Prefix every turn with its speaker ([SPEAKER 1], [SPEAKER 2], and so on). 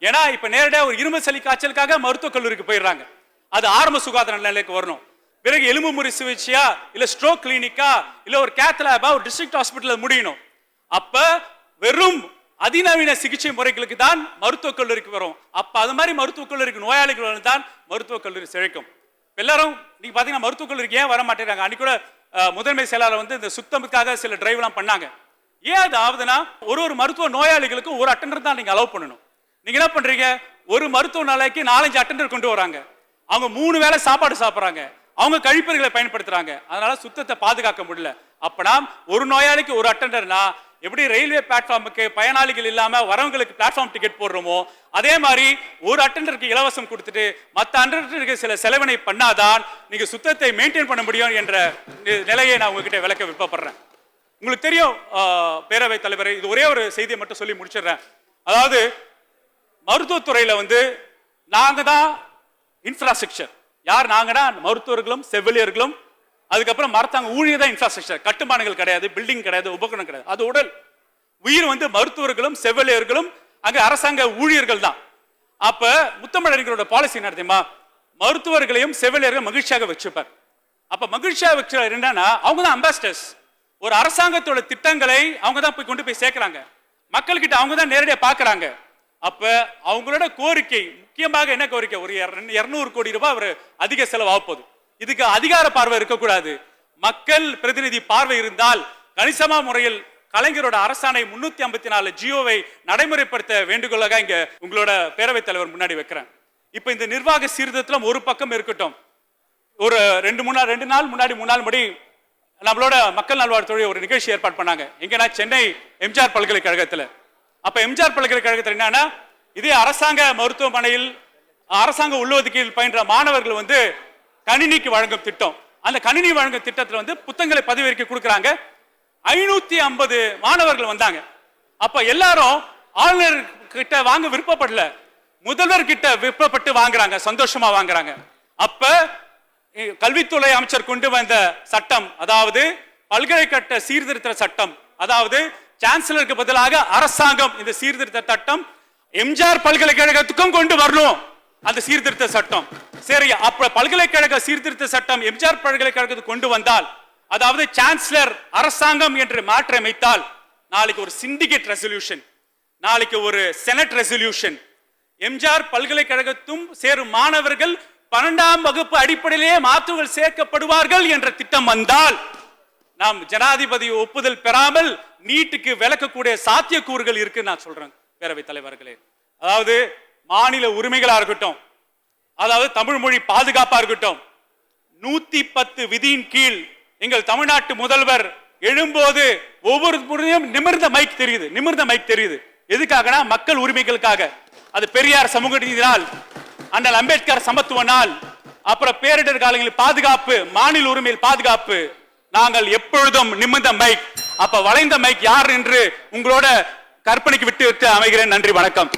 [SPEAKER 1] ஏன்னா இப்ப நேரடியா ஒரு இருமல் சளி காய்ச்சலுக்காக மருத்துவக் கல்லூரிக்கு போயிடுறாங்க. அது ஆரம்ப சுகாதார நிலையக்கு வரணும். பிறகு எலும்பு முறிவு சிகிச்சையா இல்ல ஸ்ட்ரோக் கிளினிக்கா இல்ல ஒரு கேத் லேபா ஒரு டிஸ்ட்ரிக்ட் ஹாஸ்பிட்டல் முடியணும். அப்ப வெறும் அதிநவீன சிகிச்சை முறைகளுக்கு தான் மருத்துவக் கல்லூரிக்கு வரும். அப்ப அது மாதிரி மருத்துவக் கல்லூரிக்கு நோயாளிகள் தான் மருத்துவக் கல்லூரி செழிக்கும். எல்லாரும் நீங்க பாத்தீங்கன்னா மருத்துவக் கல்லூரிக்கு ஏன் வர மாட்டேங்கிறாங்க? அன்னைக்கு கூட முதன்மை செயலாளர் வந்து இந்த சுத்தமுக்காக சில டிரைவ்லாம் பண்ணாங்க. ஏன் அது ஆகுதுன்னா ஒரு மருத்துவ நோயாளிகளுக்கும் ஒரு அட்டெண்டர் தான் நீங்க அலோவ் பண்ணணும். நீங்க என்ன பண்றீங்க? ஒரு மருத்துவ நாளைக்கு 4-5 அட்டெண்டர் கொண்டு வராங்க. அவங்க 3 வேளை சாப்பாடு சாப்பிடுறாங்க. அவங்க கழிப்பறைகளை பயன்படுத்துறாங்க. அதனால சுத்தத்தை பாதுகாக்க முடியல. அப்பனா ஒரு நோயாளிக்கு ஒரு அட்டெண்டர்னா எப்படி ரயில்வே பிளாட்ஃபார்முக்கு பயனாளிகள் இல்லாம வரவங்களுக்கு பிளாட்ஃபார்ம் டிக்கெட் போடுறோமோ அதே மாதிரி ஒரு அட்டெண்டருக்கு இலவசம் கொடுத்துட்டு மற்ற அட்டெண்டருக்கு சில செலவினை பண்ணாதான் நீங்க சுத்தத்தை மெயின்டைன் பண்ண முடியும் என்ற நிலையை நான் உங்ககிட்ட விளக்க விருப்பப்படுறேன். உங்களுக்கு தெரியும் பேரவைத் தலைவர், இது ஒரே ஒரு செய்தியை மட்டும் சொல்லி முடிச்சிடுறேன். அதாவது மருத்துவத்துறையில வந்து நாங்க தான் இன்ஃப்ராஸ்ட்ரக்சர். யார் நாங்கன்னா மருத்துவர்களும் செவிலியர்களும் அதுக்கப்புறம் மரத்தாங்க ஊழியர் தான் இன்ஃப்ராஸ்ட்ரக்சர். கட்டுமானங்கள் கிடையாது, பில்டிங் கிடையாது, உபகரணம் கிடையாது. அது உடல் உயிர் வந்து மருத்துவர்களும் செவிலியர்களும் அங்க அரசாங்க ஊழியர்கள் தான். அப்ப முத்தமிழர்களோட பாலிசி என்ன தெரியுமா? மருத்துவர்களையும் செவிலியர்கள் மகிழ்ச்சியாக வச்சுப்பார். அப்ப மகிழ்ச்சியாக வச்சு என்னன்னா அவங்க தான் அம்பாசிடர்ஸ். ஒரு அரசாங்கத்தோட திட்டங்களை அவங்க தான் போய் கொண்டு போய் சேர்க்கிறாங்க. மக்கள்கிட்ட அவங்க தான் நேரடியாக பார்க்கறாங்க. அப்ப அவங்களோட கோரிக்கை முக்கியமாக என்ன கோரிக்கை? ஒரு 200 கோடி ரூபாய் ஒரு அதிக செலவாக போகுது. இதுக்கு அதிகார பார்வை இருக்கக்கூடாது, மக்கள் பிரதிநிதி பார்வை இருந்தால் கணிசமா முறையில் கலைஞரோட அரசாணை 354 ஜியோவை நடைமுறைப்படுத்த வேண்டுகோளாக இங்க உங்களோட பேரவைத் தலைவர் முன்னாடி வைக்கிறேன். இப்ப இந்த நிர்வாக சீர்திருத்தம் ஒரு பக்கம் இருக்கட்டும். ஒரு 2 நாள் முன்னாடி நம்மளோட மக்கள் நல்வாழ்வுத்துறை ஒரு நிகழ்ச்சி ஏற்பாடு பண்ணாங்க. எங்கன்னா சென்னை எம்ஜிஆர் பல்கலைக்கழகத்துல. அப்ப எம்ஜிஆர் பல்கலைக்கழகத்தில் என்னன்னா இதே அரசாங்க மருத்துவமனையில் அரசாங்க உள்ளொதுக்கீடு பயின்ற மாணவர்கள் வந்து கணினிக்கு வழங்கும் திட்டம். அந்த கணினி வழங்கும் திட்டத்தில் வந்து புத்தகங்களை பதிவிறக்கி கொடுக்குறாங்க. 550 மாணவர்கள் வந்தாங்க. அப்ப எல்லாரும் ஆளுநர் கிட்ட வாங்க விருப்பப்படல, முதல்வர் கிட்ட விருப்பப்பட்டு வாங்குறாங்க, சந்தோஷமா வாங்குறாங்க. அப்ப கல்வித்துறை அமைச்சர் கொண்டு வந்த சட்டம், அதாவது பல்கலைக்கழக சீர்திருத்த சட்டம், அதாவது சான்சலருக்கு பதிலாக அரசாங்கம் இந்த சீர்திருத்த சட்டம் எம்ஜிஆர் பல்கலைக்கழகத்துக்கும் கொண்டு வரணும். அந்த சீர்திருத்த சட்டம் சரி. அப்ப பல்கலைக்கழக சீர்திருத்த சட்டம் எம்ஜிஆர் பல்கலைக்கழகத்துக்கு கொண்டு வந்தால், அதாவது சான்சலர் அரசாங்கம் என்று மாற்றியமைத்தால், நாளைக்கு ஒரு சிண்டிகேட் ரெசல்யூஷன், நாளைக்கு ஒரு செனட் ரெசல்யூஷன், எம்ஜிஆர் பல்கலைக்கழகத்தும் சேரும் மாணவர்கள் 12ஆம் வகுப்பு அடிப்படையிலேயே மாற்றுகள் சேர்க்கப்படுவார்கள் என்ற திட்டம் வந்தால், நாம் ஜனாதிபதி ஒப்புதல் பெறாமல் நீட்டுக்கு விலக்கக்கூடிய சாத்தியக்கூறுகள் இருக்கு நான் சொல்றேன் பேரவைத் தலைவர்களே. அதாவது மாநில உரிமைகளா இருக்கட்டும், அதாவது தமிழ் மொழி பாதுகாப்பா இருக்கட்டும், 110 விதியின் கீழ் எங்கள் தமிழ்நாட்டு முதல்வர் எழும்போது ஒவ்வொரு முறையும் நிமிர்ந்த மைக் தெரியுது. எதுக்காகனா மக்கள் உரிமைகளுக்காக. அது பெரியார் சமூக நீதி நாள், அண்ணல் அம்பேத்கர் சமத்துவ நாள், அப்புறம் பேரிடர் காலங்களில் பாதுகாப்பு, மாநில உரிமையில் பாதுகாப்பு. நாங்கள் எப்பொழுதும் நிமிர்ந்த மைக். அப்ப வளைந்த மைக் யார் என்று உங்களோட கற்பனைக்கு விட்டு அமைகிறேன். நன்றி, வணக்கம்.